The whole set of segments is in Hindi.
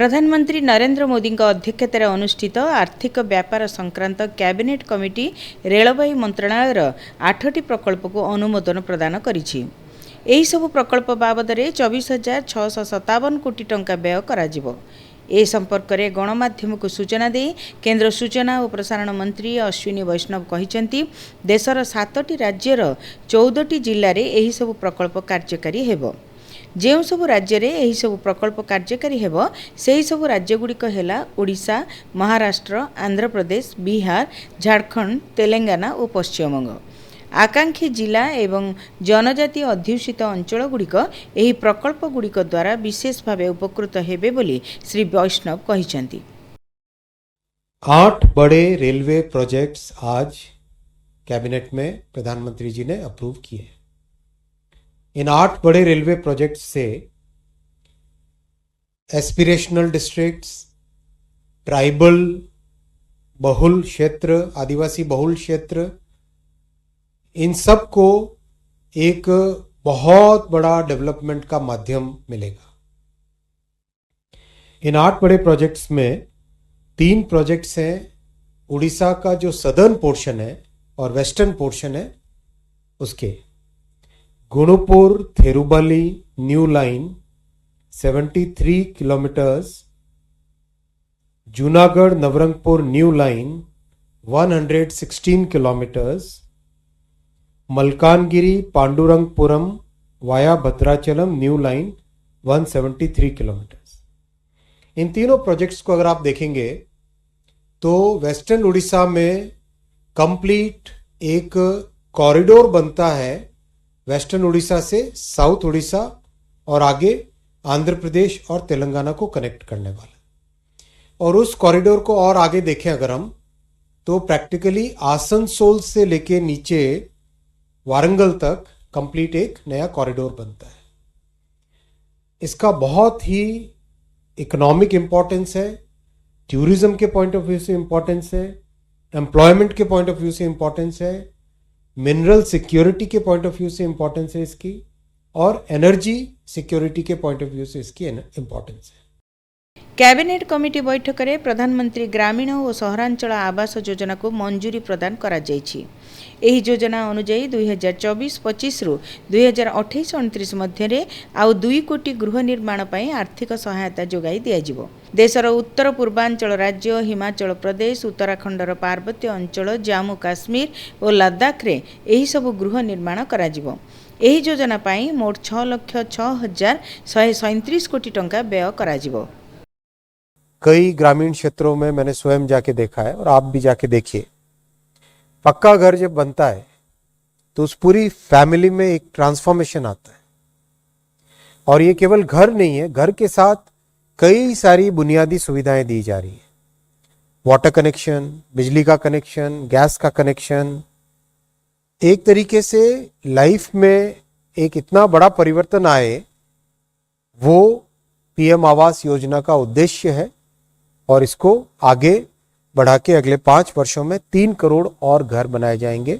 प्रधानमंत्री नरेंद्र मोदी अध्यक्षतार अनुष्ठित आर्थिक व्यापार संक्रांत कैबिनेट कमिटी रेलवे मंत्रणालयर 8टी प्रकल्प को अनुमोदन प्रदान करिछि। एही सब प्रकल्प बाबद 24,657 कोटी टंका व्यय कराजिबो। ए संपर्क में गणमाध्यम को सूचना दे केंद्र सूचना और प्रसारण मंत्री अश्विनी वैष्णव कहिसेंति देशर 7टी राज्यर 14टी जिल्ला रे एही सब प्रकल्प कार्यकारी हेबो। ଯେଉଁ ସବୁ ରାଜ୍ୟରେ ଏହି ସବୁ ପ୍ରକଳ୍ପ କାର୍ଯ୍ୟକାରୀ ହେବ ସେହି ସବୁ ରାଜ୍ୟଗୁଡ଼ିକ ହେଲା ଓଡ଼ିଶା, ମହାରାଷ୍ଟ୍ର, ଆନ୍ଧ୍ରପ୍ରଦେଶ, ବିହାର, ଝାଡ଼ଖଣ୍ଡ, ତେଲେଙ୍ଗାନା ଓ ପଶ୍ଚିମବଙ୍ଗ। ଆକାଂକ୍ଷୀ ଜିଲ୍ଲା ଏବଂ ଜନଜାତି ଅଧ୍ୟୁଷିତ ଅଞ୍ଚଳଗୁଡ଼ିକ ଏହି ପ୍ରକଳ୍ପଗୁଡ଼ିକ ଦ୍ୱାରା ବିଶେଷ ଭାବେ ଉପକୃତ ହେବେ ବୋଲି ଶ୍ରୀ ବୈଷ୍ଣବ କହିଛନ୍ତି। 8 बड़े रेलवे प्रोजेक्ट्स आज कैबिनेट में प्रधानमंत्री जी ने अप्रूव किए। इन 8 बड़े रेलवे प्रोजेक्ट्स से एस्पिरेशनल डिस्ट्रिक्ट्स, ट्राइबल बहुल क्षेत्र, आदिवासी बहुल क्षेत्र, इन सब को एक बहुत बड़ा डेवलपमेंट का माध्यम मिलेगा। इन 8 बड़े प्रोजेक्ट्स में 3 प्रोजेक्ट्स हैं उड़ीसा का जो सदर्न पोर्शन है और वेस्टर्न पोर्शन है उसके। Gunupur Therubali new line 73 kilometres, Junagarh Nabarangpur new line 116 kilometres, Malkangiri Pandurangapuram via Bhadrachalam new line 173 kilometres. इन तीनों प्रोजेक्ट्स को अगर आप देखेंगे तो वेस्टर्न उड़ीसा में कंप्लीट एक कॉरिडोर बनता है वेस्टर्न उड़ीसा से साउथ उड़ीसा और आगे आंध्र प्रदेश और तेलंगाना को कनेक्ट करने वाला। और उस कॉरिडोर को और आगे देखें अगर हम तो प्रैक्टिकली आसनसोल से लेके नीचे वारंगल तक कंप्लीट एक नया कॉरिडोर बनता है। इसका बहुत ही इकोनॉमिक इंपॉर्टेंस है, टूरिज्म के पॉइंट ऑफ व्यू से इंपॉर्टेंस है, एम्प्लॉयमेंट के पॉइंट ऑफ व्यू से इंपॉर्टेंस है, मिनरल सिक्योरिटी के पॉइंट ऑफ व्यू से इंपॉर्टेंस है इसकी, और एनर्जी सिक्योरिटी के पॉइंट ऑफ व्यू से इसकी इंपॉर्टेंस है। कैबिनेट कमिटी बैठक में प्रधानमंत्री ग्रामीण और सहरांचल आवास योजना को मंजूरी प्रदान करा जायछि। एही योजना अनुसार 2024-25 रु 2028-29 मध्य आउ 2 कोटी गृह निर्माण पई आर्थिक सहायता जोगाई दियाजिबो। देशर उत्तर पूर्वांचल राज्य हिमाचल प्रदेश, उत्तराखंडर पार्वत्य अंचल, जम्मू काश्मीर और लद्दाख रे एही सब गृह निर्माण कराजिबो। एही योजना पई मोट 6,06,137 कोटी टंका व्यय कराजिबो। कई ग्रामीण क्षेत्रों में मैंने स्वयं जाके देखा है और आप भी जाके देखिए, पक्का घर जब बनता है तो उस पूरी फैमिली में एक ट्रांसफॉर्मेशन आता है। और ये केवल घर नहीं है, घर के साथ कई सारी बुनियादी सुविधाएं दी जा रही है। वाटर कनेक्शन, बिजली का कनेक्शन, गैस का कनेक्शन। एक तरीके से लाइफ में एक इतना बड़ा परिवर्तन आए वो पीएम आवास योजना का उद्देश्य है। और इसको आगे बढ़ा के अगले 5 वर्षों में 3 करोड़ और घर बनाए जाएंगे।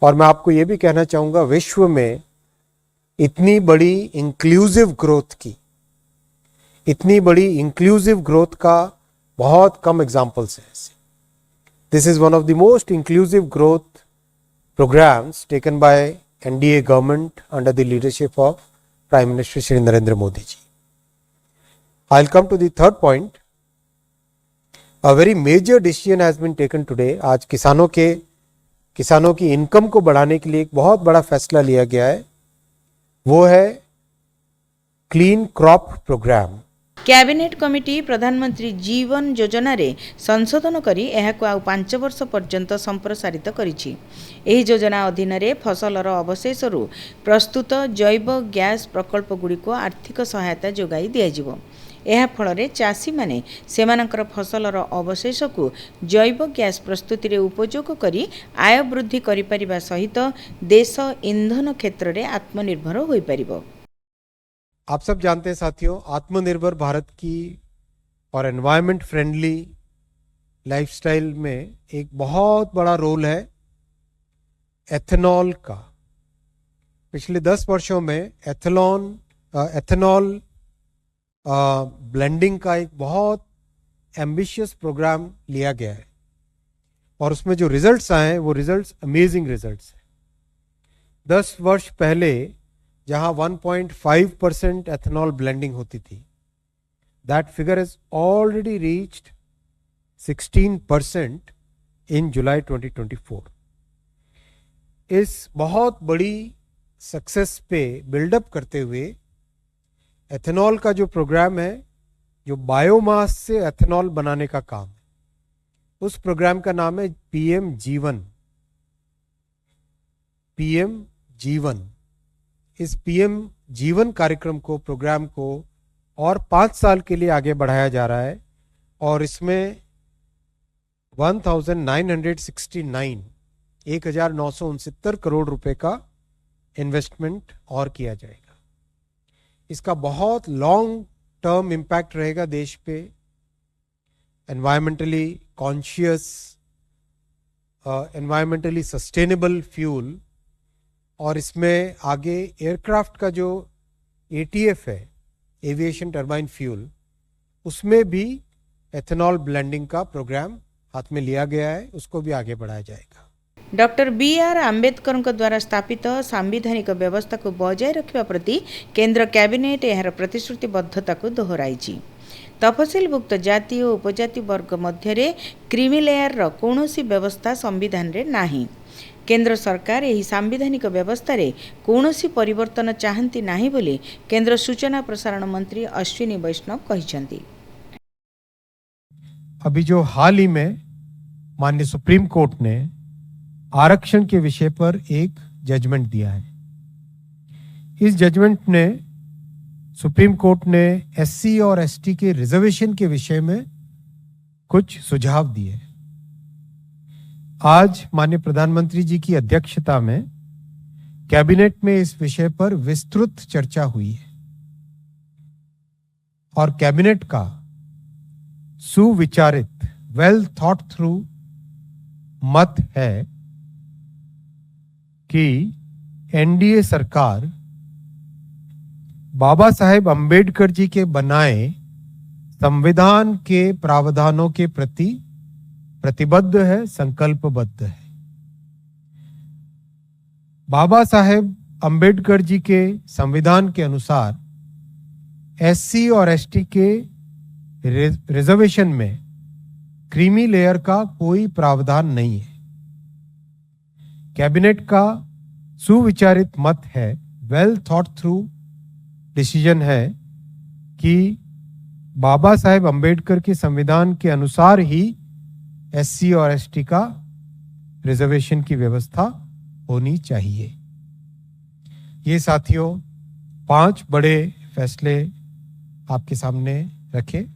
और मैं आपको ये भी कहना चाहूँगा, विश्व में इतनी बड़ी इंक्लूसिव ग्रोथ का बहुत कम एग्जाम्पल्स हैं। This is one of the most inclusive growth programs taken by NDA government under the leadership of prime minister Shri Narendra Modi ji. I will come to the third point. A very major decision has been taken today. आज किसानों की इनकम को बढ़ाने के लिए एक बहुत बड़ा फैसला लिया गया है, वो है clean crop program. Cabinet committee प्रधानमंत्री जीवन योजना रे संशोधन करी एहाको आउ 5 वर्ष पर्यंत संप्रसारित करिछि। एही योजना अधीन रे फसलर अवशेष रु प्रस्तुत जैव गैस प्रकल्प गुडी को आर्थिक सहायता जोगाई दियाजिबो। ଏହା ଫଳରେ ଚାଷୀମାନେ ସେମାନଙ୍କର ଫସଲର ଅବଶେଷକୁ ଜୈବ ଗ୍ୟାସ୍ ପ୍ରସ୍ତୁତିରେ ଉପଯୋଗ କରି ଆୟ ବୃଦ୍ଧି କରିପାରିବା ସହିତ ଦେଶ ଇନ୍ଧନ କ୍ଷେତ୍ରରେ ଆତ୍ମନିର୍ଭର ହୋଇପାରିବ। आप सब जानते हैं साथियों, आत्मनिर्भर भारत की और एनवायरनमेंट फ्रेंडली लाइफस्टाइल में एक बहुत बड़ा रोल है एथेनॉल का। पिछले 10 वर्षों में एथेनॉल ब्लेंडिंग का एक बहुत एम्बिशियस प्रोग्राम लिया गया है और उसमें जो रिजल्ट्स आए हैं वो रिजल्ट्स अमेजिंग रिजल्ट्स हैं। 10 वर्ष पहले जहां 1.5% एथेनॉल ब्लेंडिंग होती थी, that figure has already reached 16% इन जुलाई 2024। इस बहुत बड़ी सक्सेस पे बिल्डअप करते हुए एथेनॉल का जो प्रोग्राम है, जो बायोमास से एथेनॉल बनाने का काम है, उस प्रोग्राम का नाम है पीएम जीवन। पीएम जीवन, इस पीएम जीवन कार्यक्रम को, प्रोग्राम को और 5 साल के लिए आगे बढ़ाया जा रहा है और इसमें 1969 करोड़ रुपए का इन्वेस्टमेंट और किया जाएगा। इसका बहुत लॉन्ग टर्म इम्पैक्ट रहेगा देश पे। Environmentally conscious, environmentally sustainable fuel, और इसमें आगे एयरक्राफ्ट का जो एटीएफ है, एविएशन टर्बाइन फ्यूल, उसमें भी एथेनॉल ब्लेंडिंग का प्रोग्राम हाथ में लिया गया है, उसको भी आगे बढ़ाया जाएगा। Doctor B R. आंबेडकर द्वारा स्थापित सांविधानिक व्यवस्था को बजाय रखा प्रति केंद्र कैबिनेट यार प्रतिश्रुतिबद्धता को दोहराई। तफसिलभुक्त जाति और उपजाति वर्ग मध्य क्रीमी लेयर कौनसी व्यवस्था संविधान रे नाही। केंद्र सरकार यही सांविधानिक व्यवस्था रे कौनसी परिवर्तन चाहती नाही बोली केंद्र सूचना प्रसारण मंत्री अश्विनी वैष्णव कहिसेंती। अभी जो हाल ही में माननीय सुप्रीम कोर्ट ने आरक्षण के विषय पर एक जजमेंट दिया है। इस जजमेंट ने सुप्रीम कोर्ट ने एससी और एसटी के रिजर्वेशन के विषय में कुछ सुझाव दिए। आज माननीय प्रधानमंत्री जी की अध्यक्षता में कैबिनेट में इस विषय पर विस्तृत चर्चा हुई है और कैबिनेट का सुविचारित, वेल थॉट थ्रू मत है कि एनडीए सरकार बाबा साहेब अंबेडकर जी के बनाए संविधान के प्रावधानों के प्रति प्रतिबद्ध है, संकल्पबद्ध है। बाबा साहेब अंबेडकर जी के संविधान के अनुसार एससी और एसटी के रिजर्वेशन में क्रीमी लेयर का कोई प्रावधान नहीं है। कैबिनेट का सुविचारित मत है, वेल थॉट थ्रू डिसीजन है कि बाबा साहेब अंबेडकर के संविधान के अनुसार ही एससी और एसटी का रिजर्वेशन की व्यवस्था होनी चाहिए। ये साथियों 5 बड़े फैसले आपके सामने रखे।